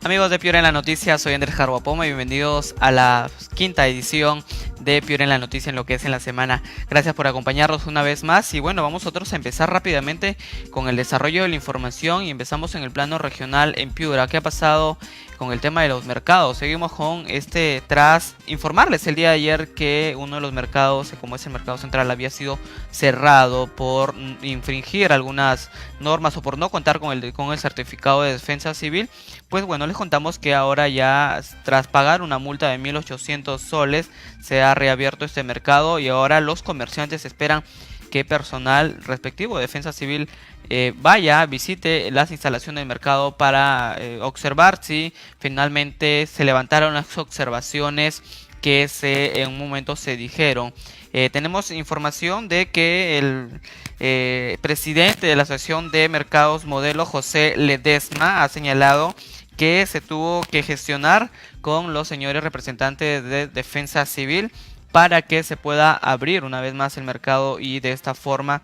Amigos de Piura en la Noticia, soy Andrés Jarhuapoma y bienvenidos a la quinta edición de Piura en la Noticia en lo que es en la semana. Gracias por acompañarnos una vez más y bueno, vamos nosotros a empezar rápidamente con el desarrollo de la información y empezamos en el plano regional en Piura. ¿Qué ha pasado con el tema de los mercados? Seguimos con tras informarles el día de ayer que uno de los mercados, como es el mercado central, había sido cerrado por infringir algunas normas o por no contar con el certificado de defensa civil. Pues bueno, les contamos que ahora ya tras pagar una multa de 1.800 soles se ha reabierto este mercado y ahora los comerciantes esperan que personal respectivo de defensa civil vaya, visite las instalaciones del mercado para observar si finalmente se levantaron las observaciones que en un momento se dijeron. Tenemos información de que el presidente de la Asociación de Mercados Modelo, José Ledesma, ha señalado que se tuvo que gestionar con los señores representantes de Defensa Civil para que se pueda abrir una vez más el mercado y de esta forma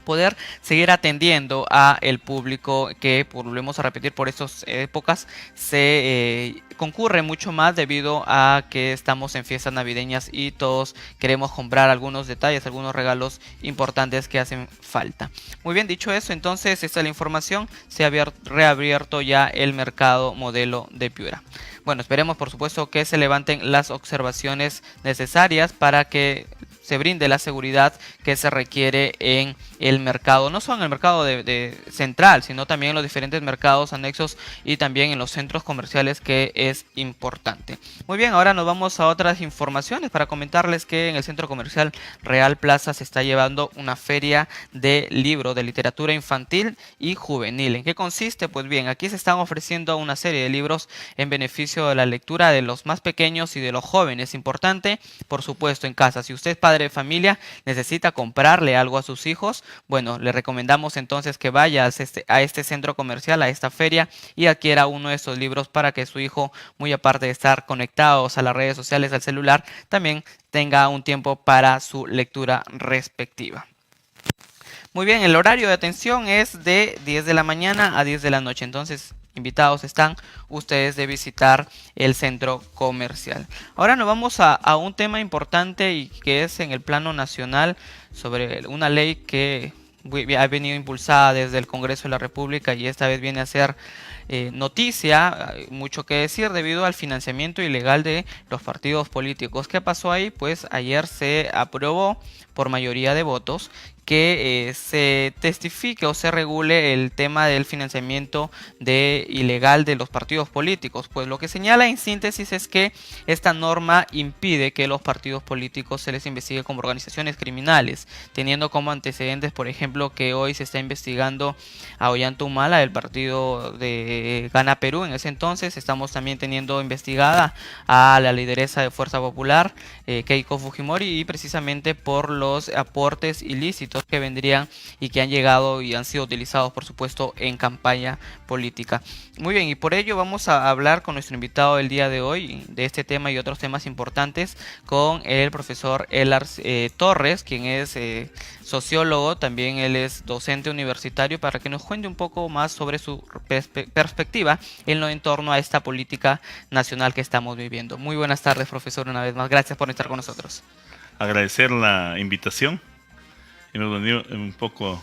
poder seguir atendiendo a el público que, volvemos a repetir, por estas épocas se concurre mucho más debido a que estamos en fiestas navideñas y todos queremos comprar algunos detalles, algunos regalos importantes que hacen falta. Muy bien, dicho eso, entonces esta es la información. Se ha reabierto ya el mercado modelo de Piura. Bueno, esperemos por supuesto que se levanten las observaciones necesarias para que se brinde la seguridad que se requiere en el mercado, no solo en el mercado de central, sino también en los diferentes mercados anexos y también en los centros comerciales, que es importante. Muy bien, ahora nos vamos a otras informaciones para comentarles que en el centro comercial Real Plaza se está llevando una feria de libros de literatura infantil y juvenil. ¿En qué consiste? Pues bien, aquí se están ofreciendo una serie de libros en beneficio de la lectura de los más pequeños y de los jóvenes. Importante, por supuesto, en casa. Si usted es padre de familia, necesita comprarle algo a sus hijos, bueno, le recomendamos entonces que vaya a este centro comercial, a esta feria, y adquiera uno de estos libros para que su hijo, muy aparte de estar conectados a las redes sociales, al celular, también tenga un tiempo para su lectura respectiva. Muy bien, el horario de atención es de 10 de la mañana a 10 de la noche, entonces invitados están ustedes de visitar el centro comercial. Ahora nos vamos a un tema importante y que es en el plano nacional sobre una ley que ha venido impulsada desde el Congreso de la República y esta vez viene a ser noticia, mucho que decir debido al financiamiento ilegal de los partidos políticos. ¿Qué pasó ahí? Pues ayer se aprobó por mayoría de votos que se testifique o se regule el tema del financiamiento ilegal de los partidos políticos. Pues lo que señala en síntesis es que esta norma impide que los partidos políticos se les investigue como organizaciones criminales, teniendo como antecedentes, por ejemplo, que hoy se está investigando a Ollanta Humala del partido de Gana Perú. En ese entonces estamos también teniendo investigada a la lideresa de Fuerza Popular, Keiko Fujimori, y precisamente por los aportes ilícitos que vendrían y que han llegado y han sido utilizados, por supuesto, en campaña política. Muy bien, y por ello vamos a hablar con nuestro invitado del día de hoy de este tema y otros temas importantes con el profesor Elar Torres, quien es sociólogo, también él es docente universitario, para que nos cuente un poco más sobre su perspectiva en torno a esta política nacional que estamos viviendo. Muy buenas tardes, profesor, una vez más. Gracias por estar con nosotros. Agradecer la invitación. Hemos venido un poco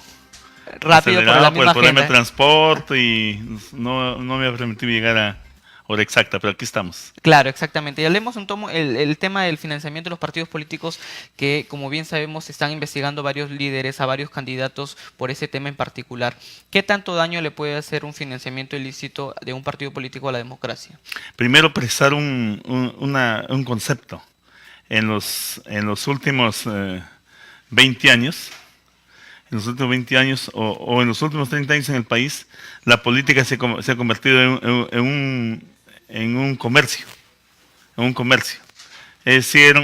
rápido por la misma el problema de agenda. transporte y no me ha permitido llegar a hora exacta, pero aquí estamos. Claro, exactamente. Y hablemos el tema del financiamiento de los partidos políticos que, como bien sabemos, están investigando varios líderes, a varios candidatos por ese tema en particular. ¿Qué tanto daño le puede hacer un financiamiento ilícito de un partido político a la democracia? Primero, precisar un concepto. En los últimos 20 años, en los últimos 20 años o en los últimos 30 años en el país, la política se ha convertido en un comercio. Es decir,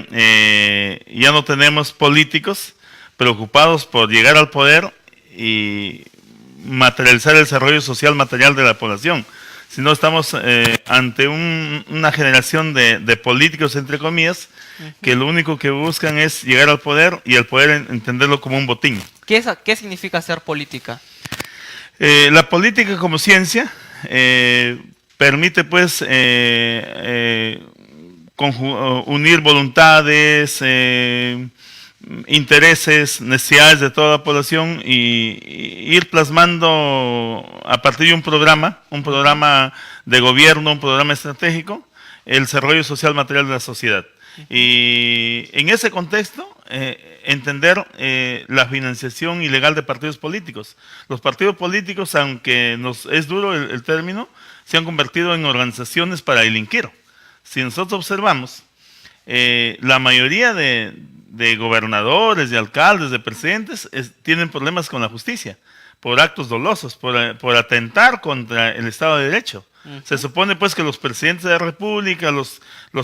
ya no tenemos políticos preocupados por llegar al poder y materializar el desarrollo social material de la población, sino estamos ante una generación de políticos, entre comillas, que lo único que buscan es llegar al poder y el poder entenderlo como un botín. ¿Qué significa hacer política? La política como ciencia permite pues unir voluntades, intereses, necesidades de toda la población y ir plasmando a partir de un programa de gobierno, un programa estratégico, el desarrollo social material de la sociedad. Y en ese contexto, entender la financiación ilegal de partidos políticos. Los partidos políticos, aunque es duro el término, se han convertido en organizaciones para delinquir. Si nosotros observamos, la mayoría de gobernadores, de alcaldes, de presidentes, tienen problemas con la justicia por actos dolosos, por atentar contra el Estado de Derecho. Se supone pues que los presidentes de la República, los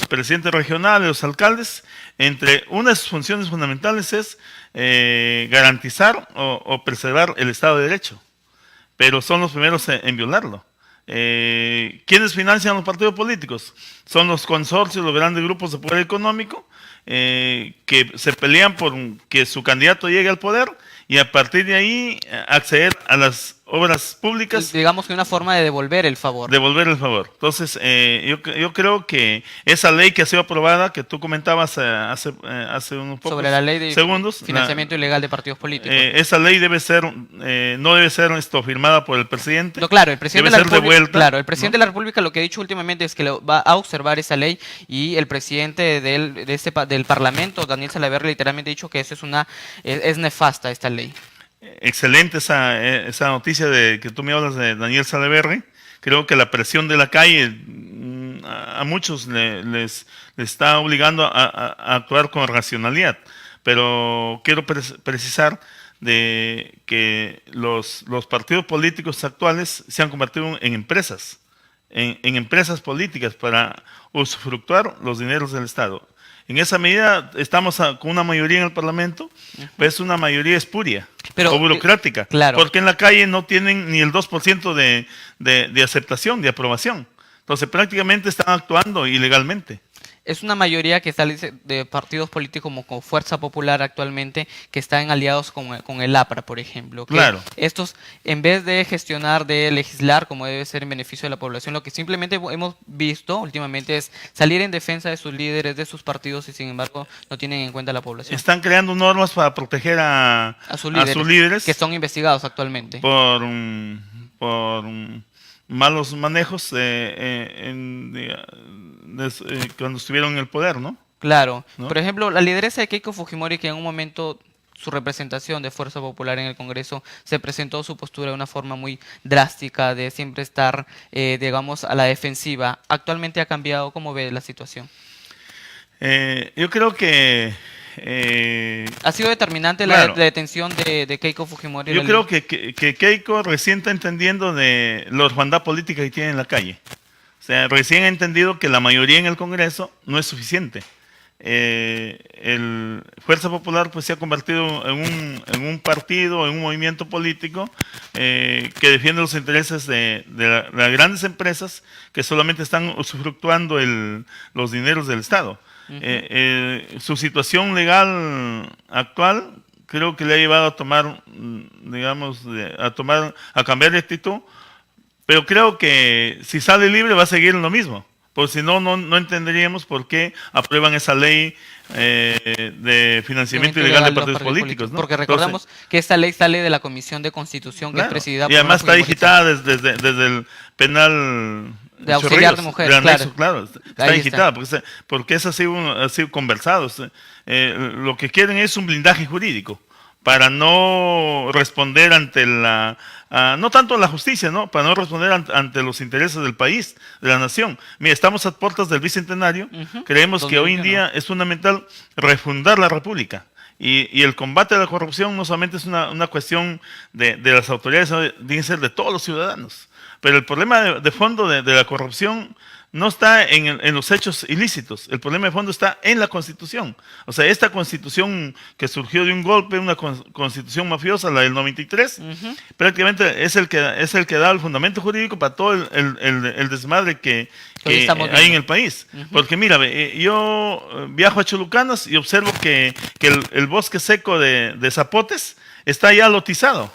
presidentes regionales, los alcaldes, entre una de sus funciones fundamentales es garantizar o preservar el Estado de Derecho, pero son los primeros en violarlo. ¿Quiénes financian los partidos políticos? Son los consorcios, los grandes grupos de poder económico que se pelean por que su candidato llegue al poder y a partir de ahí acceder a las obras públicas. Digamos que una forma de devolver el favor. Devolver el favor. Entonces, yo creo que esa ley que ha sido aprobada, que tú comentabas hace unos pocos sobre la ley de segundos, financiamiento ilegal de partidos políticos. Esa ley debe ser, no debe ser firmada por el presidente. No, claro, el presidente debe de la ser República, devuelta, claro, el presidente ¿no? de la República lo que ha dicho últimamente es que va a observar esa ley y el presidente del Parlamento, Daniel Salaverry, literalmente ha dicho que eso es nefasta esta ley. Excelente esa noticia de que tú me hablas de Daniel Salaverry. Creo que la presión de la calle a muchos les está obligando a actuar con racionalidad. Pero quiero precisar de que los partidos políticos actuales se han convertido en empresas, en empresas políticas para usufructuar los dineros del Estado. En esa medida estamos con una mayoría en el Parlamento, pero es una mayoría espuria o burocrática, claro. Porque en la calle no tienen ni el 2% de aceptación, de aprobación. Entonces prácticamente están actuando ilegalmente. Es una mayoría que sale de partidos políticos como con Fuerza Popular actualmente, que están aliados con el APRA, por ejemplo. Claro. Estos, en vez de gestionar, de legislar como debe ser en beneficio de la población, lo que simplemente hemos visto últimamente es salir en defensa de sus líderes, de sus partidos, y sin embargo no tienen en cuenta a la población. Están creando normas para proteger a sus líderes. Que son investigados actualmente. Por malos manejos cuando estuvieron en el poder, ¿no? Claro. ¿No? Por ejemplo, la lideresa de Keiko Fujimori, que en un momento su representación de Fuerza Popular en el Congreso se presentó su postura de una forma muy drástica, de siempre estar, digamos, a la defensiva. ¿Actualmente ha cambiado? ¿Cómo ve la situación? Yo creo que... ¿Ha sido determinante claro, la detención de Keiko Fujimori? Yo creo que Keiko recién está entendiendo de la orfandad política que tiene en la calle. O sea, recién ha entendido que la mayoría en el Congreso no es suficiente. El Fuerza Popular pues se ha convertido en un partido, en un movimiento político que defiende los intereses de las grandes empresas que solamente están usufructuando los dineros del Estado. Su situación legal actual creo que le ha llevado a tomar, digamos, a cambiar de actitud, pero creo que si sale libre va a seguir en lo mismo, porque si no, no entenderíamos por qué aprueban esa ley de financiamiento ilegal de partidos políticos, ¿no? Porque recordamos que esta ley sale de la Comisión de Constitución, que claro, es presidida por... Y además está digitada desde el penal... De auxiliar de mujeres, anexo, claro. Está digitada, porque eso ha sido conversado. Lo que quieren es un blindaje jurídico para no responder ante no tanto la justicia, ¿no? Para no responder ante los intereses del país, de la nación. Mira, estamos a puertas del Bicentenario, creemos que hoy en día es fundamental refundar la República. Y el combate a la corrupción no solamente es una cuestión de las autoridades, sino debe ser de todos los ciudadanos. Pero el problema de fondo de la corrupción no está en los hechos ilícitos, el problema de fondo está en la Constitución. O sea, esta Constitución que surgió de un golpe, una Constitución mafiosa, la del 93, prácticamente es el que da el fundamento jurídico para todo el desmadre que hay en el país. Porque mira, yo viajo a Cholucanas y observo que el bosque seco de zapotes está ya lotizado.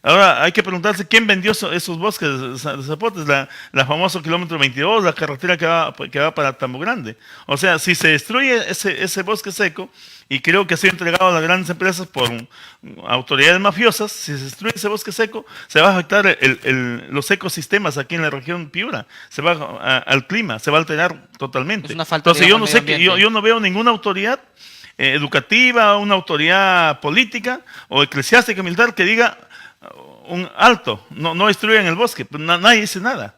Ahora hay que preguntarse quién vendió esos bosques de zapotes, la famoso kilómetro 22, la carretera que va para Tambo Grande. O sea, si se destruye ese bosque seco, y creo que ha sido entregado a las grandes empresas por autoridades mafiosas, si se destruye ese bosque seco, se va a afectar los ecosistemas aquí en la región Piura, se va al clima, se va a alterar totalmente. Es una falta, entonces digamos, yo no veo ninguna autoridad educativa, una autoridad política o eclesiástica militar que diga un alto, no destruyan el bosque, pero nadie dice nada.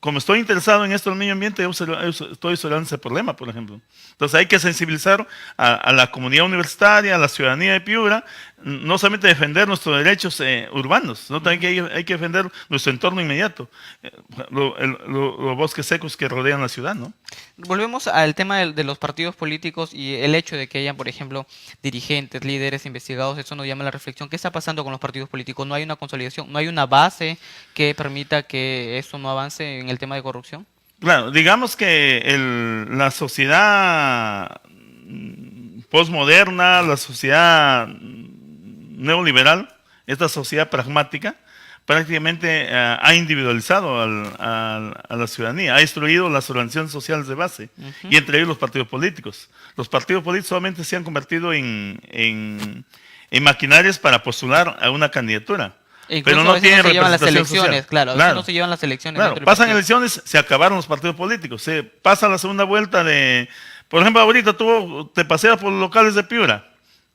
Como estoy interesado en esto del medio ambiente, yo estoy observando ese problema, por ejemplo. Entonces hay que sensibilizar a la comunidad universitaria, a la ciudadanía de Piura, no solamente defender nuestros derechos urbanos, sino también hay que defender nuestro entorno inmediato, los bosques secos que rodean la ciudad, ¿no? Volvemos al tema de los partidos políticos y el hecho de que hayan, por ejemplo, dirigentes, líderes, investigados. Eso nos llama a la reflexión. ¿Qué está pasando con los partidos políticos? ¿No hay una consolidación? ¿No hay una base que permita que eso no avance en el tema de corrupción? Claro, digamos que la sociedad postmoderna, la sociedad neoliberal, esta sociedad pragmática, prácticamente ha individualizado a la ciudadanía, ha destruido las organizaciones sociales de base, y entre ellos los partidos políticos. Los partidos políticos solamente se han convertido en maquinarias para postular a una candidatura. Pero no tienen representación social. Claro, no se llevan las elecciones. Claro, pasan elecciones, se acabaron los partidos políticos, se pasa la segunda vuelta por ejemplo, ahorita tú te paseas por los locales de Piura,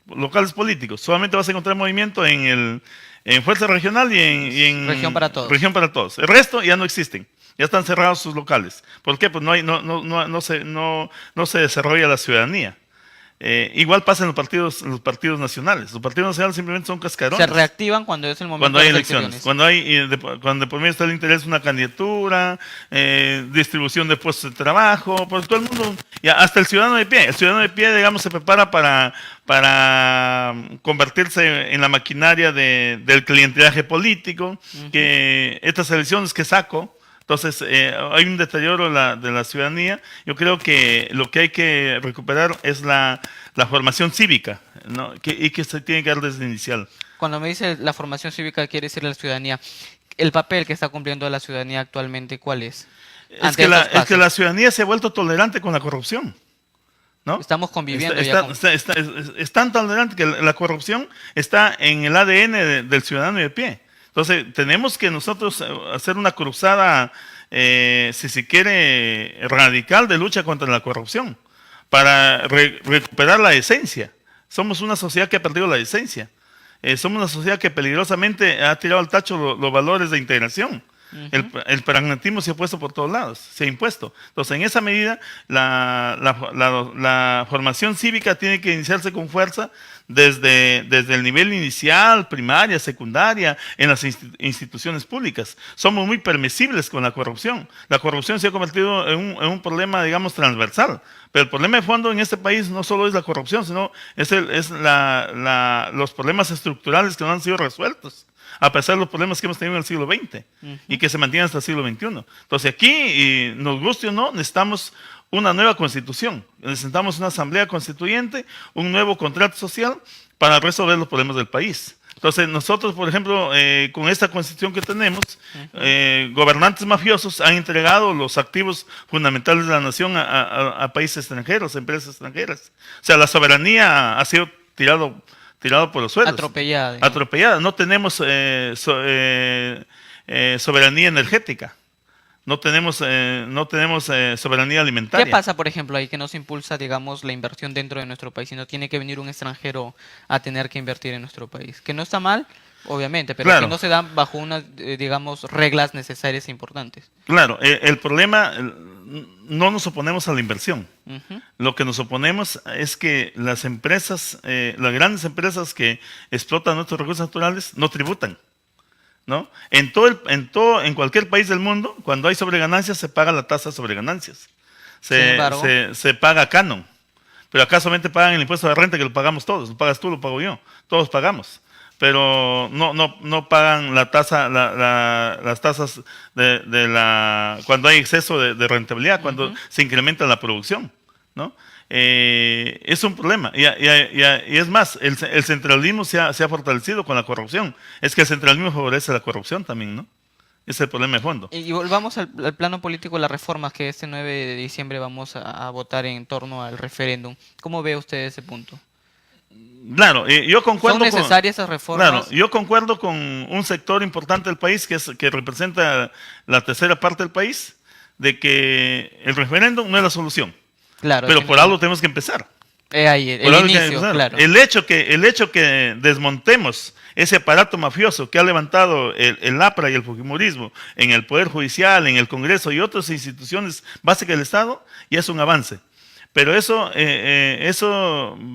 locales políticos, solamente vas a encontrar movimiento en Fuerza Regional y en Región para Todos. Región para Todos. El resto ya no existen, ya están cerrados sus locales. ¿Por qué? Pues no se desarrolla la ciudadanía. Igual pasa en los partidos nacionales. Los partidos nacionales simplemente son cascarones. Se reactivan cuando es el momento cuando hay de elecciones. Cuando por medio está el interés una candidatura, distribución de puestos de trabajo, pues todo el mundo, hasta el ciudadano de pie. El ciudadano de pie, digamos, se prepara para convertirse en la maquinaria del clientelaje político, que estas elecciones que saco. Entonces, hay un deterioro de la ciudadanía. Yo creo que lo que hay que recuperar es la formación cívica, ¿no? y que se tiene que dar desde inicial. Cuando me dice la formación cívica, quiere decir la ciudadanía. ¿El papel que está cumpliendo la ciudadanía actualmente cuál es? Es que la ciudadanía se ha vuelto tolerante con la corrupción, ¿no? Estamos conviviendo es tan tolerante que la corrupción está en el ADN del ciudadano de pie. Entonces, tenemos que nosotros hacer una cruzada, si se quiere, radical de lucha contra la corrupción, para recuperar la esencia. Somos una sociedad que ha perdido la esencia. Somos una sociedad que peligrosamente ha tirado al tacho los valores de integración. El pragmatismo se ha puesto por todos lados, se ha impuesto. Entonces, en esa medida, la formación cívica tiene que iniciarse con fuerza desde el nivel inicial, primaria, secundaria, en las instituciones públicas. Somos muy permisibles con la corrupción. La corrupción se ha convertido en un problema, digamos, transversal. Pero el problema de fondo en este país no solo es la corrupción, sino los problemas estructurales que no han sido resueltos, a pesar de los problemas que hemos tenido en el siglo XX y que se mantienen hasta el siglo XXI. Entonces aquí, nos guste o no, necesitamos una nueva constitución, necesitamos una asamblea constituyente, un nuevo contrato social para resolver los problemas del país. Entonces nosotros, por ejemplo, con esta constitución que tenemos, gobernantes mafiosos han entregado los activos fundamentales de la nación a países extranjeros, a empresas extranjeras. O sea, la soberanía ha sido tirado por los suelos. Atropellada. No tenemos soberanía energética. No tenemos soberanía alimentaria. ¿Qué pasa, por ejemplo, ahí que no se impulsa, digamos, la inversión dentro de nuestro país, sino tiene que venir un extranjero a tener que invertir en nuestro país? Que no está mal, obviamente, pero claro, que no se dan bajo unas, digamos, reglas necesarias e importantes. Claro, el problema, no nos oponemos a la inversión. Lo que nos oponemos es que las empresas, las grandes empresas que explotan nuestros recursos naturales, no tributan, ¿no? En cualquier país del mundo, cuando hay sobreganancias, se paga la tasa sobre ganancias. Se paga canon. Pero acá solamente pagan el impuesto de renta, que lo pagamos todos. Lo pagas tú, lo pago yo. Todos pagamos. Pero no pagan la tasa, las tasas cuando hay exceso de rentabilidad, cuando se incrementa la producción, ¿no? es un problema. Y es más, el centralismo se ha fortalecido con la corrupción. Es que el centralismo favorece la corrupción también, ¿no? Ese es el problema de fondo. Y volvamos al plano político, las reformas que este 9 de diciembre vamos a votar en torno al referéndum. ¿Cómo ve usted ese punto? Claro, yo concuerdo. ¿Son necesarias esas reformas? Claro, yo concuerdo con un sector importante del país que representa la tercera parte del país, de que el referéndum no es la solución. Claro. Pero por algo tenemos que empezar. Ahí, el inicio, claro. El hecho que desmontemos ese aparato mafioso que ha levantado el APRA y el fujimorismo en el Poder Judicial, en el Congreso y otras instituciones básicas del Estado, ya es un avance. Pero eso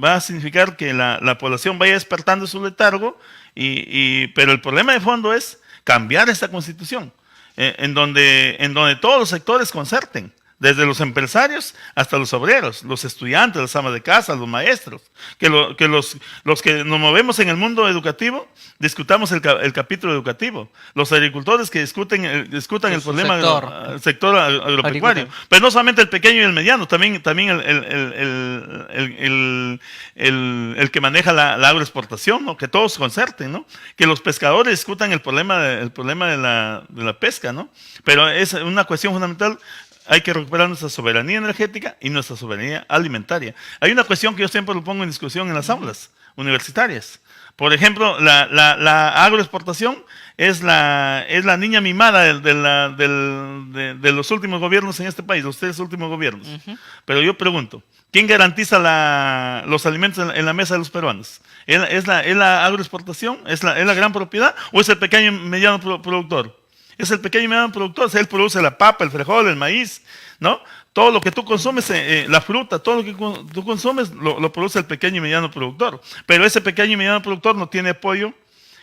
va a significar que la población vaya despertando su letargo, pero el problema de fondo es cambiar esta constitución, en donde todos los sectores concerten, desde los empresarios hasta los obreros, los estudiantes, las amas de casa, los maestros, que los que nos movemos en el mundo educativo, discutamos el capítulo educativo, los agricultores que discutan el problema del sector agropecuario, pero no solamente el pequeño y el mediano, también el que maneja la agroexportación, ¿no? Que todos concerten, ¿no? Que los pescadores discutan el problema de la pesca, ¿no? Pero es una cuestión fundamental. Hay que recuperar nuestra soberanía energética y nuestra soberanía alimentaria. Hay una cuestión que yo siempre lo pongo en discusión en las aulas universitarias. Por ejemplo, la agroexportación es la niña mimada de los últimos gobiernos en este país, los 3 últimos gobiernos. Pero yo pregunto, ¿quién garantiza los alimentos en la mesa de los peruanos? ¿Es la agroexportación? ¿Es la gran propiedad? ¿O es el pequeño y mediano productor? Es el pequeño y mediano productor, o sea, él produce la papa, el frijol, el maíz, ¿no? Todo lo que tú consumes, la fruta, todo lo que tú consumes, lo produce el pequeño y mediano productor. Pero ese pequeño y mediano productor no tiene apoyo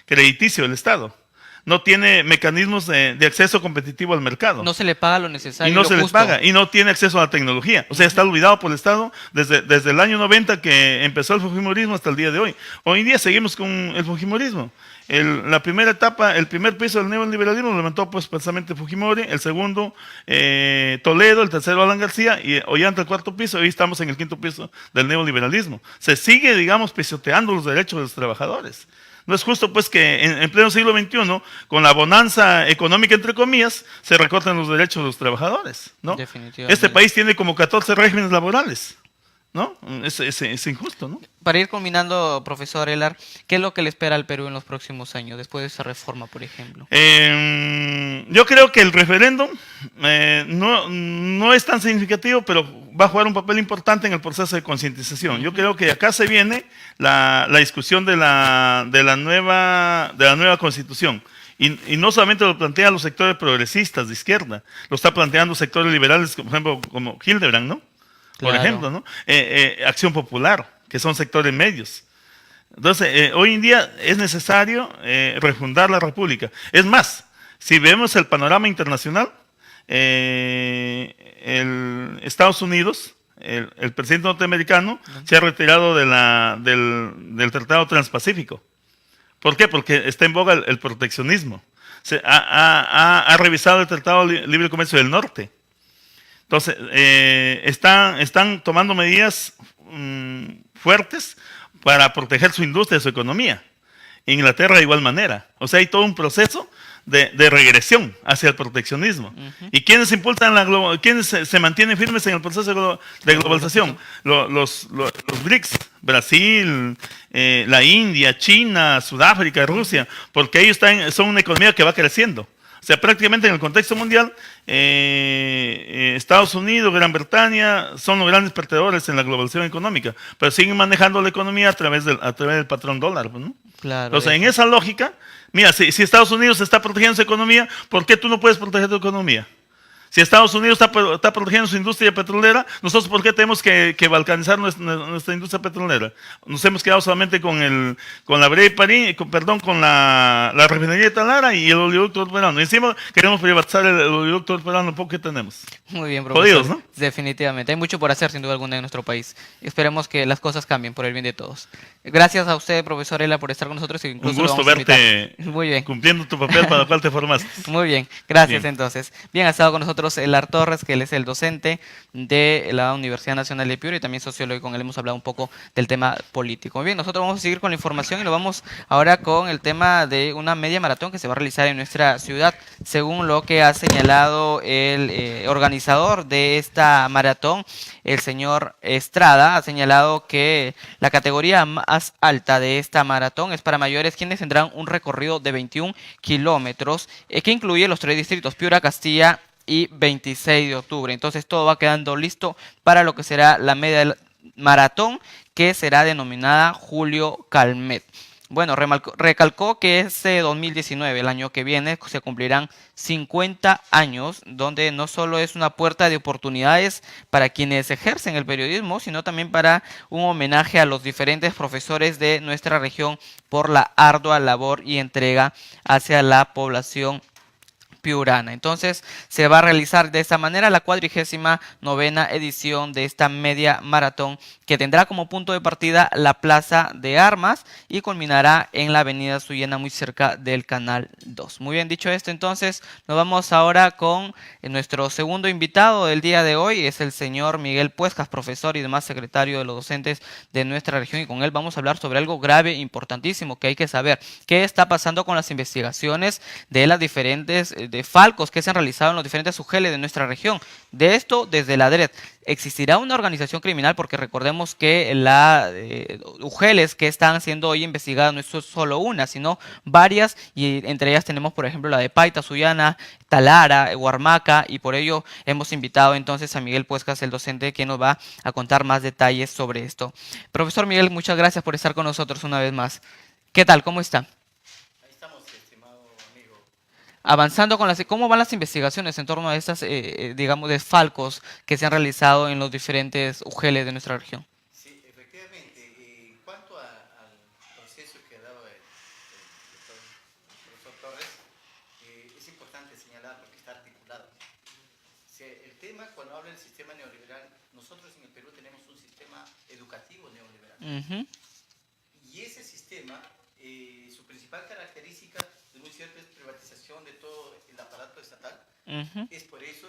crediticio del Estado. No tiene mecanismos de acceso competitivo al mercado. No se le paga lo necesario. Y no se les paga, y no tiene acceso a la tecnología. O sea, está olvidado por el Estado desde el año 90 que empezó el fujimorismo hasta el día de hoy. Hoy en día seguimos con el fujimorismo. La primera etapa, el primer piso del neoliberalismo lo levantó pues precisamente Fujimori, el segundo Toledo, el tercero Alan García, y hoy ante el cuarto piso, hoy estamos en el quinto piso del neoliberalismo. Se sigue, digamos, pisoteando los derechos de los trabajadores. No es justo pues que en pleno siglo XXI, con la bonanza económica entre comillas, se recorten los derechos de los trabajadores, ¿no? Definitivamente. Este país tiene como 14 regímenes laborales, ¿no? Es injusto, ¿no? Para ir culminando, profesor Elar, ¿qué es lo que le espera al Perú en los próximos años, después de esa reforma, por ejemplo? Yo creo que el referéndum no es tan significativo, pero va a jugar un papel importante en el proceso de concientización. Yo creo que acá se viene la discusión de la nueva constitución. Y no solamente lo plantean los sectores progresistas de izquierda, lo está planteando sectores liberales, por ejemplo, como Hildebrand, ¿no? Por ejemplo, ¿no? Acción Popular, que son sectores medios. Entonces, hoy en día es necesario refundar la República. Es más, si vemos el panorama internacional, Estados Unidos, el presidente norteamericano, se ha retirado del Tratado Transpacífico. ¿Por qué? Porque está en boga el proteccionismo. Ha revisado el Tratado de Libre Comercio del Norte. Entonces, están tomando medidas fuertes para proteger su industria, su economía. Inglaterra de igual manera. O sea, hay todo un proceso de regresión hacia el proteccionismo. ¿Y quiénes impulsan quiénes se mantienen firmes en el proceso de globalización? Los BRICS, Brasil, la India, China, Sudáfrica, Rusia, porque ellos son una economía que va creciendo. O sea, prácticamente en el contexto mundial, Estados Unidos, Gran Bretaña son los grandes perdedores en la globalización económica, pero siguen manejando la economía a través del patrón dólar, ¿no? Claro. Entonces, en esa lógica, mira, si Estados Unidos está protegiendo su economía, ¿por qué tú no puedes proteger tu economía? Si Estados Unidos está protegiendo su industria petrolera, nosotros ¿por qué tenemos que balcanizar nuestra industria petrolera? Nos hemos quedado solamente con la con la refinería de Talara y el oleoducto peruano. Y encima queremos privatizar el oleoducto peruano, lo poco que tenemos. Muy bien, profesor. Jodidos, ¿no? Definitivamente. Hay mucho por hacer, sin duda alguna, en nuestro país. Esperemos que las cosas cambien por el bien de todos. Gracias a usted, profesor Ela, por estar con nosotros. Incluso un gusto verte muy bien. Cumpliendo tu papel para el cual te formaste. Muy bien. Gracias, entonces. Bien, ha estado con nosotros nosotros Elar Torres, que él es el docente de la Universidad Nacional de Piura y también sociólogo, y con él hemos hablado un poco del tema político. Muy bien, nosotros vamos a seguir con la información y lo vamos ahora con el tema de una media maratón que se va a realizar en nuestra ciudad, según lo que ha señalado el organizador de esta maratón, el señor Estrada. Ha señalado que la categoría más alta de esta maratón es para mayores, quienes tendrán un recorrido de 21 kilómetros, que incluye los 3 distritos, Piura, Castilla y 26 de octubre. Entonces todo va quedando listo para lo que será la media maratón, que será denominada Julio Calmet. Bueno, recalcó que ese 2019, el año que viene, se cumplirán 50 años, donde no solo es una puerta de oportunidades para quienes ejercen el periodismo, sino también para un homenaje a los diferentes profesores de nuestra región por la ardua labor y entrega hacia la población piurana. Entonces se va a realizar de esta manera la 49ª edición de esta media maratón, que tendrá como punto de partida la Plaza de Armas y culminará en la Avenida Sullena, muy cerca del Canal 2. Muy bien, dicho esto, entonces nos vamos ahora con nuestro segundo invitado del día de hoy. Es el señor Miguel Puescas, profesor y demás secretario de los docentes de nuestra región, y con él vamos a hablar sobre algo grave, importantísimo, que hay que saber: qué está pasando con las investigaciones de las diferentes de falcos que se han realizado en los diferentes UGELes de nuestra región. De esto, desde la DRED, ¿existirá una organización criminal? Porque recordemos que las UGELes que están siendo hoy investigadas no es solo una, sino varias, y entre ellas tenemos, por ejemplo, la de Paita, Sullana, Talara, Huarmaca, y por ello hemos invitado entonces a Miguel Puescas, el docente, que nos va a contar más detalles sobre esto. Profesor Miguel, muchas gracias por estar con nosotros una vez más. ¿Qué tal? ¿Cómo está? Avanzando con ¿cómo van las investigaciones en torno a estas, digamos, desfalcos que se han realizado en los diferentes UGELes de nuestra región? Sí, efectivamente. En cuanto al proceso que ha dado el profesor Torres, es importante señalar porque está articulado. El tema, cuando habla del sistema neoliberal, nosotros en el Perú tenemos un sistema educativo neoliberal. Y ese sistema, su principal característica, de muy cierto, es privatización de todo el aparato estatal. Es por eso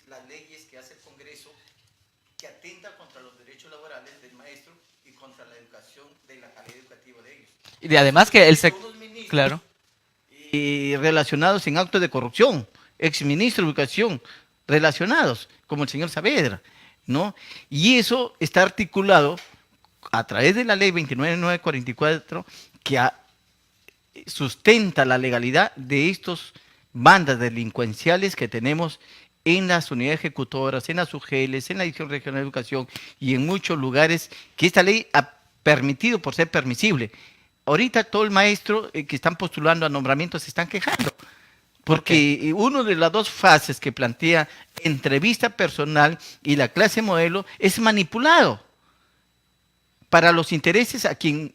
las leyes que hace el Congreso, que atentan contra los derechos laborales del maestro y contra la educación, de la calidad educativa de ellos. Y además que el sector, claro, relacionados en actos de corrupción, exministro de Educación, relacionados, como el señor Saavedra, ¿no? Y eso está articulado a través de la ley 29944, que sustenta la legalidad de estos bandas delincuenciales que tenemos en las unidades ejecutoras, en las UGELes, en la Dirección Regional de Educación y en muchos lugares que esta ley ha permitido por ser permisible. Ahorita todo el maestro que están postulando a nombramientos se están quejando, porque una de las dos fases que plantea entrevista personal y la clase modelo es manipulado para los intereses a quien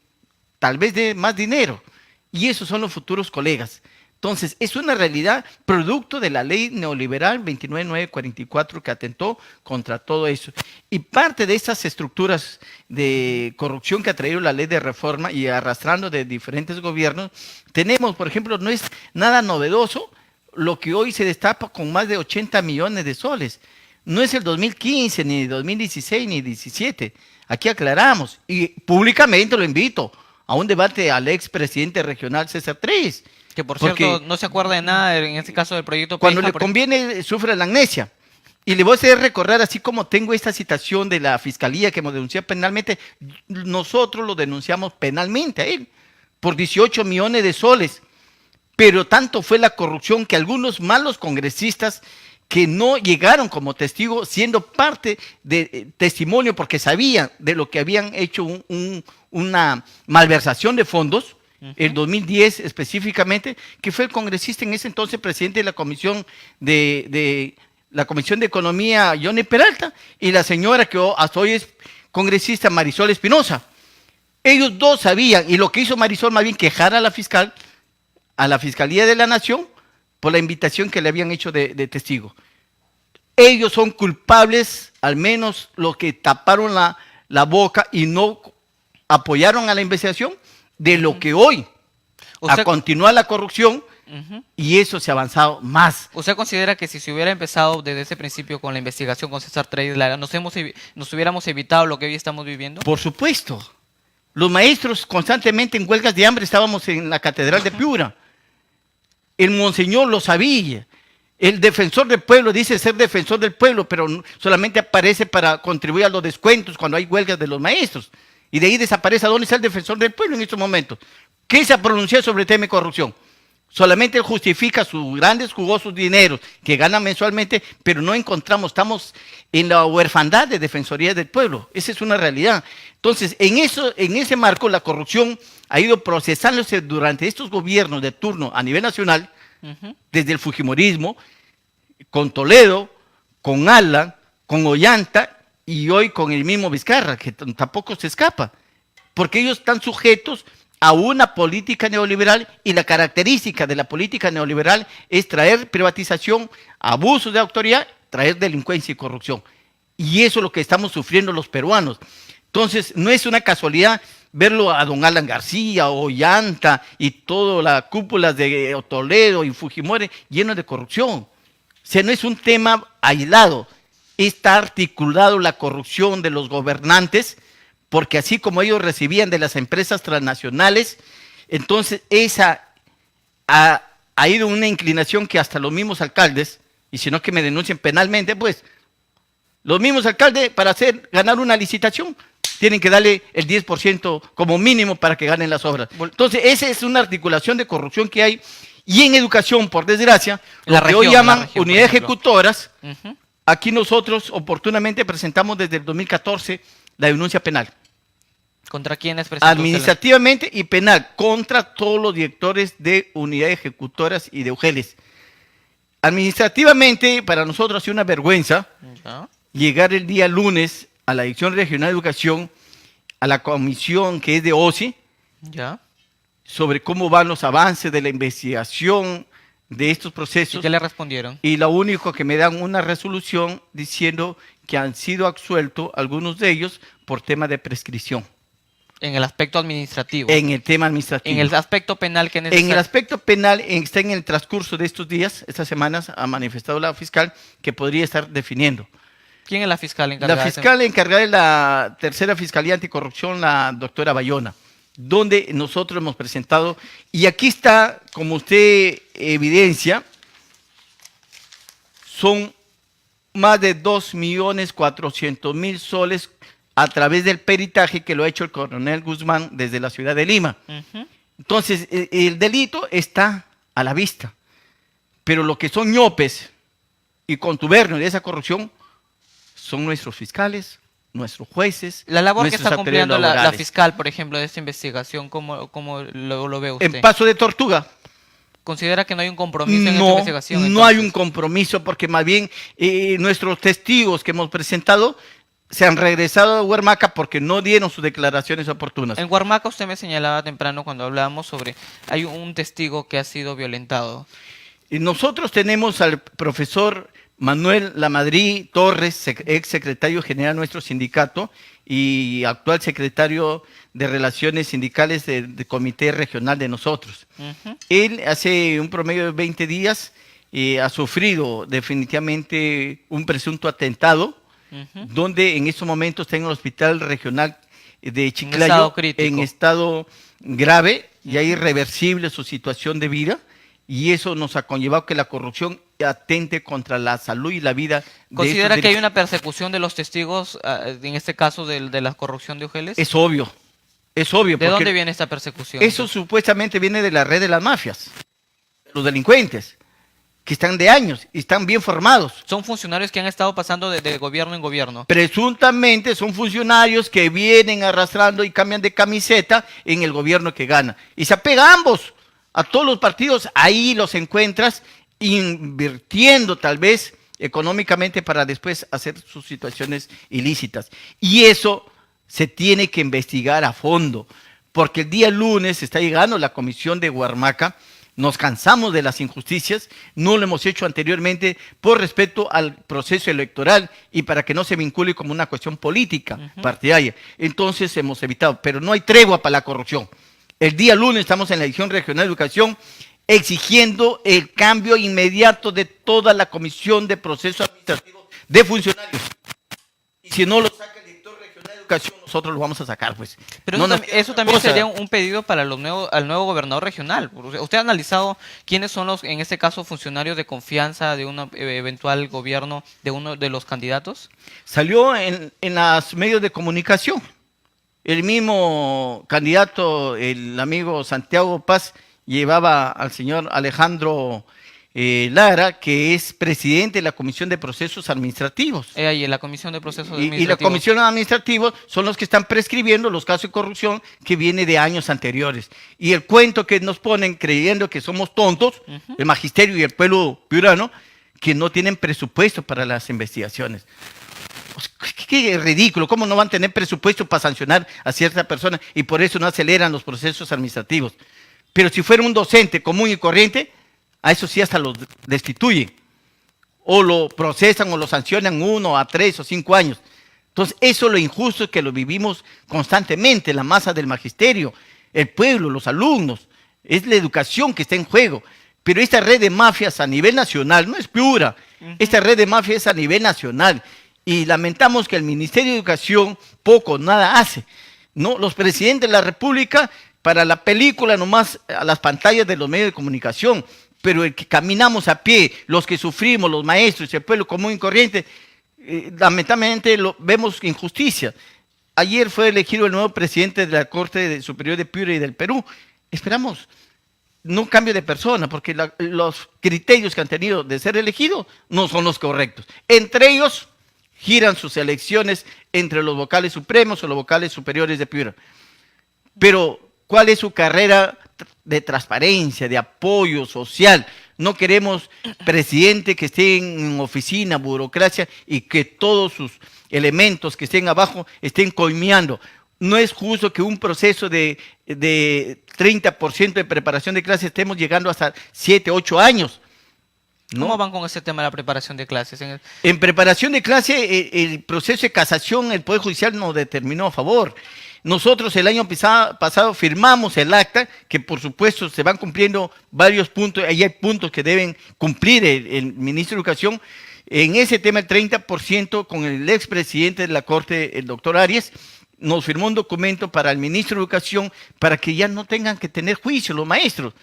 tal vez dé más dinero, y esos son los futuros colegas. Entonces, es una realidad producto de la ley neoliberal 29944 que atentó contra todo eso. Y parte de esas estructuras de corrupción que ha traído la ley de reforma y arrastrando de diferentes gobiernos, tenemos, por ejemplo, no es nada novedoso lo que hoy se destapa con más de 80 millones de soles. No es el 2015, ni 2016, ni 2017. Aquí aclaramos, y públicamente lo invito a un debate al expresidente regional César Tris. Que por cierto no se acuerda de nada en este caso del proyecto. Cuando le conviene sufre la amnesia. Y le voy a hacer recordar, así como tengo esta citación de la fiscalía que hemos denunciado penalmente, nosotros lo denunciamos penalmente a él por 18 millones de soles. Pero tanto fue la corrupción que algunos malos congresistas que no llegaron como testigo, siendo parte de testimonio porque sabían de lo que habían hecho una malversación de fondos, el 2010 específicamente, que fue el congresista en ese entonces presidente de la Comisión de Economía, Johnny Peralta, y la señora que hasta hoy es congresista, Marisol Espinosa. Ellos dos sabían, y lo que hizo Marisol más bien quejar a la Fiscalía de la Nación por la invitación que le habían hecho de testigo. Ellos son culpables, al menos los que taparon la boca y no apoyaron a la investigación de lo que hoy, a continuar la corrupción, Ujú. Y eso se ha avanzado más. ¿Usted considera que si se hubiera empezado desde ese principio con la investigación con César Treyes Lara, nos hubiéramos evitado lo que hoy estamos viviendo? Por supuesto. Los maestros constantemente en huelgas de hambre, estábamos en la Catedral de Piura. El monseñor lo sabía. El defensor del pueblo dice ser defensor del pueblo, pero solamente aparece para contribuir a los descuentos cuando hay huelgas de los maestros. Y de ahí desaparece. ¿A dónde está el defensor del pueblo en estos momentos? ¿Qué se ha pronunciado sobre el tema de corrupción? Solamente él justifica sus grandes jugosos dineros que gana mensualmente, pero no encontramos, estamos en la huerfandad de Defensoría del Pueblo. Esa es una realidad. Entonces, en ese marco, la corrupción ha ido procesándose durante estos gobiernos de turno a nivel nacional, Ujú. desde el fujimorismo, con Toledo, con Alan, con Ollanta y hoy con el mismo Vizcarra, que tampoco se escapa, porque ellos están sujetos a una política neoliberal y la característica de la política neoliberal es traer privatización, abuso de autoridad, traer delincuencia y corrupción. Y eso es lo que estamos sufriendo los peruanos. Entonces, no es una casualidad verlo a don Alan García, Ollanta y todas las cúpulas de Toledo y Fujimori llenos de corrupción. O sea, no es un tema aislado, está articulado la corrupción de los gobernantes, porque así como ellos recibían de las empresas transnacionales, entonces esa ha ido una inclinación que hasta los mismos alcaldes, y si no que me denuncien penalmente, pues, los mismos alcaldes para ganar una licitación, tienen que darle el 10% como mínimo para que ganen las obras. Entonces, esa es una articulación de corrupción que hay. Y en educación, por desgracia, lo que hoy llaman unidades ejecutoras, Ujú. aquí nosotros oportunamente presentamos desde el 2014 la denuncia penal. ¿Contra quiénes presentó usted Administrativamente y penal, contra todos los directores de unidades ejecutoras y de UGELES. Administrativamente, para nosotros ha sido una vergüenza ¿Ya? llegar el día lunes a la Dirección Regional de Educación, a la comisión que es de OSI, ¿Ya? sobre cómo van los avances de la investigación de estos ¿Y procesos. qué le respondieron? Y lo único que me dan una resolución diciendo que han sido absueltos algunos de ellos por tema de prescripción. En el aspecto administrativo. En el tema administrativo. En el aspecto penal que En el aspecto penal, está en el transcurso de estos días, estas semanas, ha manifestado la fiscal que podría estar definiendo. ¿Quién es la fiscal encargada? La fiscal encargada de la tercera Fiscalía Anticorrupción, la doctora Bayona, donde nosotros hemos presentado, y aquí está, como usted evidencia, son más de 2.400.000 soles a través del peritaje que lo ha hecho el coronel Guzmán desde la ciudad de Lima. Ujú. Entonces, el delito está a la vista, pero lo que son ñopes y contubernios de esa corrupción son nuestros fiscales, nuestros jueces. La labor que nuestras está cumpliendo autoridades la laborales. fiscal, por ejemplo, de esta investigación, ¿cómo lo ve usted? En paso de tortuga. ¿Considera que no hay un compromiso en esta No, investigación? no hay un entonces? compromiso porque más bien nuestros testigos que hemos presentado se han regresado a Huermaca porque no dieron sus declaraciones oportunas. En Huarmaca usted me señalaba temprano cuando hablábamos sobre, hay un testigo que ha sido violentado. Y nosotros tenemos al profesor Manuel Lamadrid Torres, ex secretario general de nuestro sindicato y actual secretario de Relaciones Sindicales del Comité Regional de nosotros. Ujú. Él hace un promedio de 20 días ha sufrido definitivamente un presunto atentado, Ujú. donde en estos momentos está en el Hospital Regional de Chiclayo estado crítico. en estado grave, ya irreversible su situación de vida, y eso nos ha conllevado que la corrupción atente contra la salud y la vida de ¿Considera estos que hay derechos. una persecución de los testigos, en este caso de la corrupción de Ugeles? Es obvio, es obvio. ¿De porque dónde viene esta persecución? Eso supuestamente viene de la red de las mafias, los delincuentes, que están de años y están bien formados. Son funcionarios que han estado pasando de gobierno en gobierno. Presuntamente son funcionarios que vienen arrastrando y cambian de camiseta en el gobierno que gana. Y se apega a ambos, a todos los partidos, ahí los encuentras invirtiendo tal vez económicamente para después hacer sus situaciones ilícitas. Y eso se tiene que investigar a fondo, porque el día lunes está llegando la comisión de Huarmaca. Nos cansamos de las injusticias, no lo hemos hecho anteriormente por respeto al proceso electoral y para que no se vincule como una cuestión política, partidaria. Entonces hemos evitado, pero no hay tregua para la corrupción. El día lunes estamos en la Dirección Regional de Educación exigiendo el cambio inmediato de toda la Comisión de Procesos Administrativos de funcionarios. Y si no lo saca el director regional de educación, nosotros lo vamos a sacar, pues. Pero no eso también sería un pedido para al nuevo gobernador regional. ¿Usted ha analizado quiénes son los, en este caso, funcionarios de confianza de un eventual gobierno de uno de los candidatos? Salió en los medios de comunicación. El mismo candidato, el amigo Santiago Paz, llevaba al señor Alejandro Lara, que es presidente de la Comisión de Procesos Administrativos. Y en la Comisión de Procesos Administrativos. Y la Comisión Administrativa son los que están prescribiendo los casos de corrupción que viene de años anteriores. Y el cuento que nos ponen creyendo que somos tontos, el magisterio y el pueblo piurano, que no tienen presupuesto para las investigaciones. Qué ridículo, ¿cómo no van a tener presupuesto para sancionar a cierta persona y por eso no aceleran los procesos administrativos? Pero si fuera un docente común y corriente, a eso sí hasta lo destituyen, o lo procesan o lo sancionan 1 a 3 o 5 años. Entonces, eso es lo injusto que lo vivimos constantemente, la masa del magisterio, el pueblo, los alumnos, es la educación que está en juego. Pero esta red de mafias a nivel nacional no es Piura, esta red de mafias es a nivel nacional. Y lamentamos que el Ministerio de Educación poco, nada hace. ¿No? Los presidentes de la República, para la película nomás a las pantallas de los medios de comunicación, pero el que caminamos a pie, los que sufrimos, los maestros, el pueblo común y corriente, lamentablemente vemos injusticia. Ayer fue elegido el nuevo presidente de la Corte Superior de Piura y del Perú. Esperamos no cambio de persona, porque los criterios que han tenido de ser elegido no son los correctos. Entre ellos, giran sus elecciones entre los vocales supremos o los vocales superiores de Piura. Pero, ¿cuál es su carrera de transparencia, de apoyo social? No queremos presidente que esté en oficina, burocracia, y que todos sus elementos que estén abajo estén coimeando. No es justo que un proceso de 30% de preparación de clases estemos llegando hasta 7, 8 años. ¿No? ¿Cómo van con ese tema de la preparación de clases? En preparación de clase, el proceso de casación, el Poder Judicial nos determinó a favor. Nosotros el año pasado firmamos el acta, que por supuesto se van cumpliendo varios puntos, ahí hay puntos que deben cumplir el ministro de Educación. En ese tema, el 30% con el expresidente de la Corte, el doctor Arias, nos firmó un documento para el ministro de Educación para que ya no tengan que tener juicio los maestros.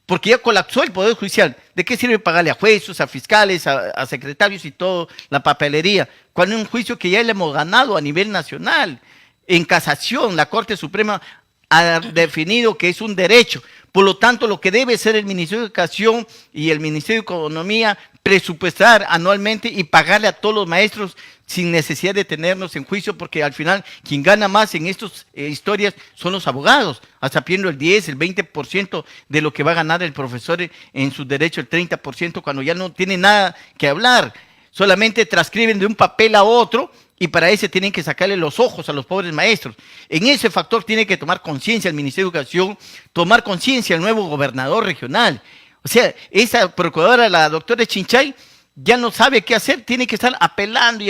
Porque ya colapsó el Poder Judicial. ¿De qué sirve pagarle a jueces, a fiscales, a secretarios y todo, la papelería? Cuando es un juicio que ya le hemos ganado a nivel nacional. En casación, la Corte Suprema ha definido que es un derecho. Por lo tanto, lo que debe ser el Ministerio de Educación y el Ministerio de Economía, presupuestar anualmente y pagarle a todos los maestros sin necesidad de tenernos en juicio, porque al final quien gana más en estas historias son los abogados, hasta pidiendo el 10, el 20% de lo que va a ganar el profesor en su derecho, el 30%, cuando ya no tiene nada que hablar. Solamente transcriben de un papel a otro y para eso tienen que sacarle los ojos a los pobres maestros. En ese factor tiene que tomar conciencia el Ministerio de Educación, tomar conciencia el nuevo gobernador regional. O sea, esa procuradora, la doctora Chinchay, ya no sabe qué hacer, tiene que estar apelando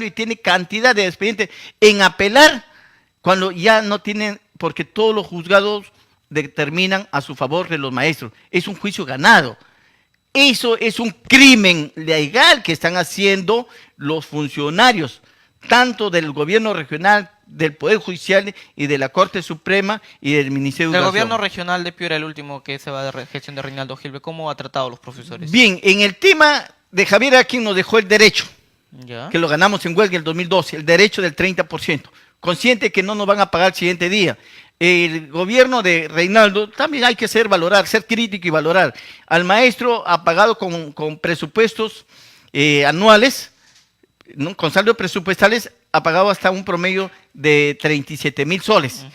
y tiene cantidad de expedientes en apelar cuando ya no tienen, porque todos los juzgados determinan a su favor de los maestros. Es un juicio ganado. Eso es un crimen legal que están haciendo los funcionarios, tanto del gobierno regional, del Poder Judicial y de la Corte Suprema y del Ministerio de Educación. El gobierno regional de Piura, el último que se va de gestión de Reinaldo Gilbe, ¿cómo ha tratado a los profesores? Bien, en el tema de Javier Aquín nos dejó el derecho, ¿Ya? que lo ganamos en huelga en el 2012, el derecho del 30%, consciente que no nos van a pagar el siguiente día. El gobierno de Reinaldo también hay que valorar, ser crítico y valorar. Al maestro ha pagado con presupuestos anuales, ¿no? Con saldos presupuestales ha pagado hasta un promedio de 37,000 soles.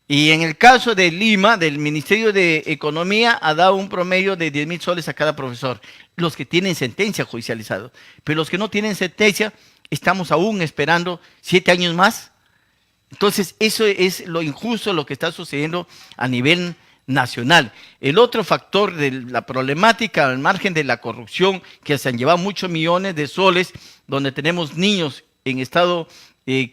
Y en el caso de Lima, del Ministerio de Economía, ha dado un promedio de 10,000 soles a cada profesor, los que tienen sentencia judicializada. Pero los que no tienen sentencia, estamos aún esperando 7 años más. Entonces, eso es lo injusto, lo que está sucediendo a nivel nacional. El otro factor de la problemática, al margen de la corrupción, que se han llevado muchos millones de soles, donde tenemos niños en estado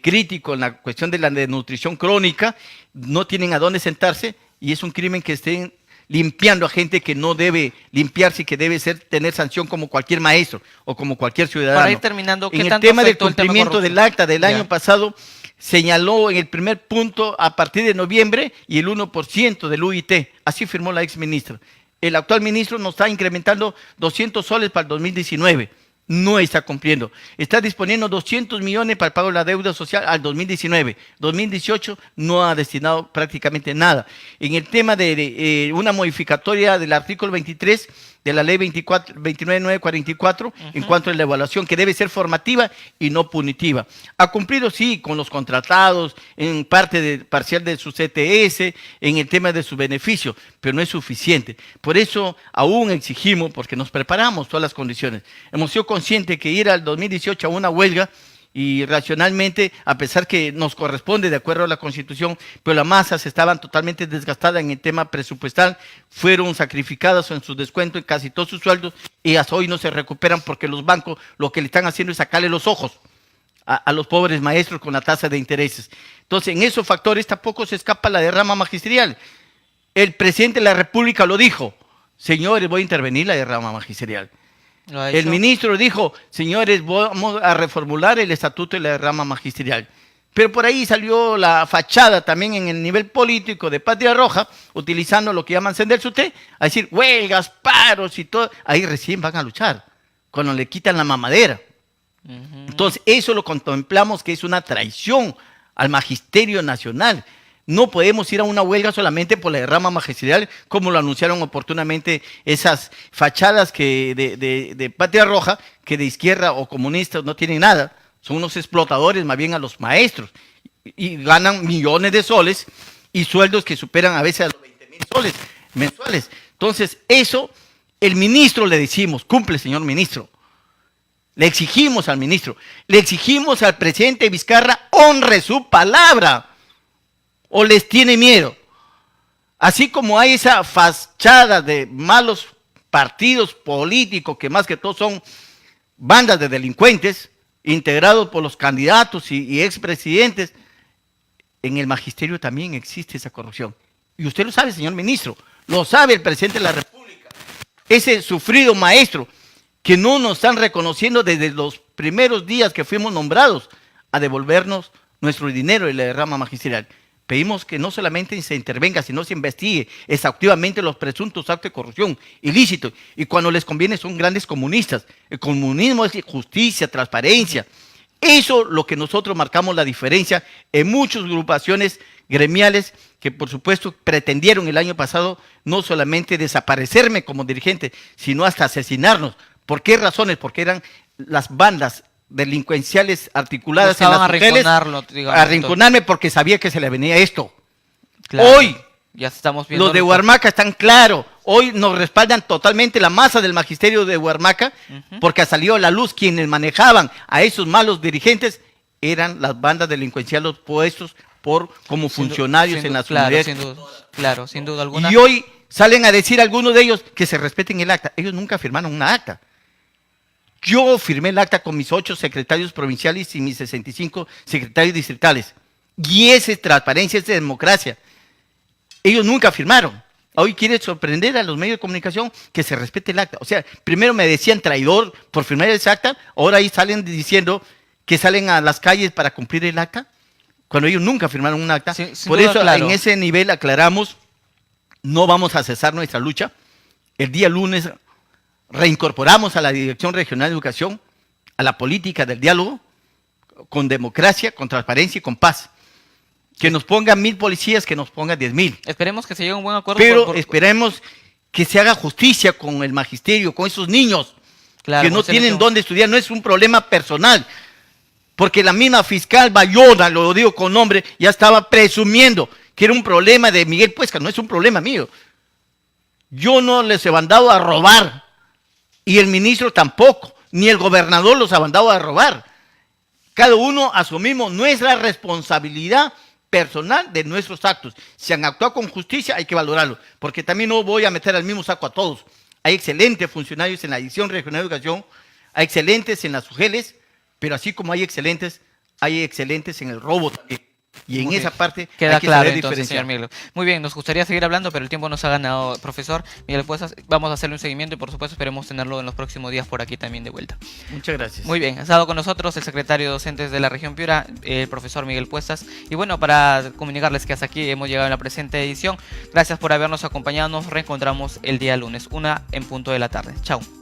crítico en la cuestión de la desnutrición crónica, no tienen a dónde sentarse y es un crimen que estén limpiando a gente que no debe limpiarse y que debe tener sanción como cualquier maestro o como cualquier ciudadano. Para ir terminando, ¿qué en el tanto tema del afectó el tema cumplimiento del corrupción? acta del Ya. año pasado, señaló en el primer punto a partir de noviembre y el 1% del UIT. Así firmó la ex ministra. El actual ministro nos está incrementando 200 soles para el 2019. No está cumpliendo. Está disponiendo 200 millones para el pago de la deuda social al 2019. 2018 no ha destinado prácticamente nada. En el tema de una modificatoria del artículo 23 de la ley 29944 en cuanto a la evaluación, que debe ser formativa y no punitiva. Ha cumplido, sí, con los contratados, en parte parcial de su CTS, en el tema de su beneficio, pero no es suficiente. Por eso aún exigimos, porque nos preparamos todas las condiciones. Hemos sido conscientes que ir al 2018 a una huelga, y racionalmente, a pesar que nos corresponde de acuerdo a la Constitución, pero las masas estaban totalmente desgastadas en el tema presupuestal, fueron sacrificadas en su descuento en casi todos sus sueldos y hasta hoy no se recuperan porque los bancos lo que le están haciendo es sacarle los ojos a los pobres maestros con la tasa de intereses. Entonces, en esos factores tampoco se escapa la derrama magisterial. El presidente de la República lo dijo: señores, voy a intervenir la derrama magisterial. El ministro dijo: señores, vamos a reformular el estatuto de la derrama magisterial. Pero por ahí salió la fachada también en el nivel político de Patria Roja, utilizando lo que llaman Sender Suté, a decir huelgas, paros y todo. Ahí recién van a luchar, cuando le quitan la mamadera. Entonces, eso lo contemplamos que es una traición al magisterio nacional. No podemos ir a una huelga solamente por la derrama magisterial, como lo anunciaron oportunamente esas fachadas de Patria Roja, que de izquierda o comunistas no tienen nada. Son unos explotadores más bien a los maestros. Y ganan millones de soles y sueldos que superan a veces a los 20,000 soles mensuales. Entonces, eso, el ministro le decimos: cumple, señor ministro. Le exigimos al ministro, le exigimos al presidente Vizcarra, honre su palabra. ¿O les tiene miedo? Así como hay esa fachada de malos partidos políticos, que más que todo son bandas de delincuentes, integrados por los candidatos y expresidentes, en el magisterio también existe esa corrupción. Y usted lo sabe, señor ministro, lo sabe el presidente de la República. Ese sufrido maestro que no nos están reconociendo desde los primeros días que fuimos nombrados a devolvernos nuestro dinero de la derrama magisterial. Pedimos que no solamente se intervenga, sino se investigue exhaustivamente los presuntos actos de corrupción ilícitos. Y cuando les conviene son grandes comunistas. El comunismo es justicia, transparencia. Eso es lo que nosotros marcamos la diferencia en muchas agrupaciones gremiales que por supuesto pretendieron el año pasado no solamente desaparecerme como dirigente, sino hasta asesinarnos. ¿Por qué razones? Porque eran las bandas delincuenciales articuladas en las mujeres, arrinconarme porque sabía que se le venía esto. Claro, hoy ya estamos viendo los de Huarmaca están claros, hoy nos respaldan totalmente la masa del magisterio de Huarmaca, porque ha salido a la luz quienes manejaban a esos malos dirigentes eran las bandas delincuenciales puestos como funcionarios en las unidades. Claro, sin duda alguna. Y hoy salen a decir algunos de ellos que se respeten el acta. Ellos nunca firmaron una acta. Yo firmé el acta con mis 8 secretarios provinciales y mis 65 secretarios distritales. Y esa es transparencia, esa es democracia. Ellos nunca firmaron. Hoy quiere sorprender a los medios de comunicación que se respete el acta. O sea, primero me decían traidor por firmar ese acta, ahora ahí salen diciendo que salen a las calles para cumplir el acta, cuando ellos nunca firmaron un acta. Sí, por eso, claro, en ese nivel aclaramos, no vamos a cesar nuestra lucha. El día lunes reincorporamos a la Dirección Regional de Educación a la política del diálogo con democracia, con transparencia y con paz. Que nos pongan 1,000 policías, que nos pongan 10,000. Esperemos que se llegue a un buen acuerdo. Pero esperemos que se haga justicia con el magisterio, con esos niños, claro, que no tienen dónde estudiar. No es un problema personal, porque la misma fiscal Bayona, lo digo con nombre, ya estaba presumiendo que era un problema de Miguel Puesca. No es un problema mío. Yo no les he mandado a robar. Y el ministro tampoco, ni el gobernador los ha mandado a robar. Cada uno asumimos nuestra responsabilidad personal de nuestros actos. Si han actuado con justicia, hay que valorarlo, porque también no voy a meter al mismo saco a todos. Hay excelentes funcionarios en la Dirección Regional de Educación, hay excelentes en las UGELES, pero así como hay excelentes en el robo también. Y en Muy esa bien. parte Queda hay que claro saber entonces, diferenciar. señor Miguel. Muy bien, nos gustaría seguir hablando, pero el tiempo nos ha ganado, profesor Miguel Puesas. Vamos a hacerle un seguimiento y por supuesto esperemos tenerlo en los próximos días por aquí también de vuelta. Muchas gracias. Muy bien, ha estado con nosotros el secretario de docentes de la región Piura, el profesor Miguel Puestas. Y bueno, para comunicarles que hasta aquí hemos llegado en la presente edición. Gracias por habernos acompañado. Nos reencontramos el día lunes, 1 en punto de la tarde. Chao.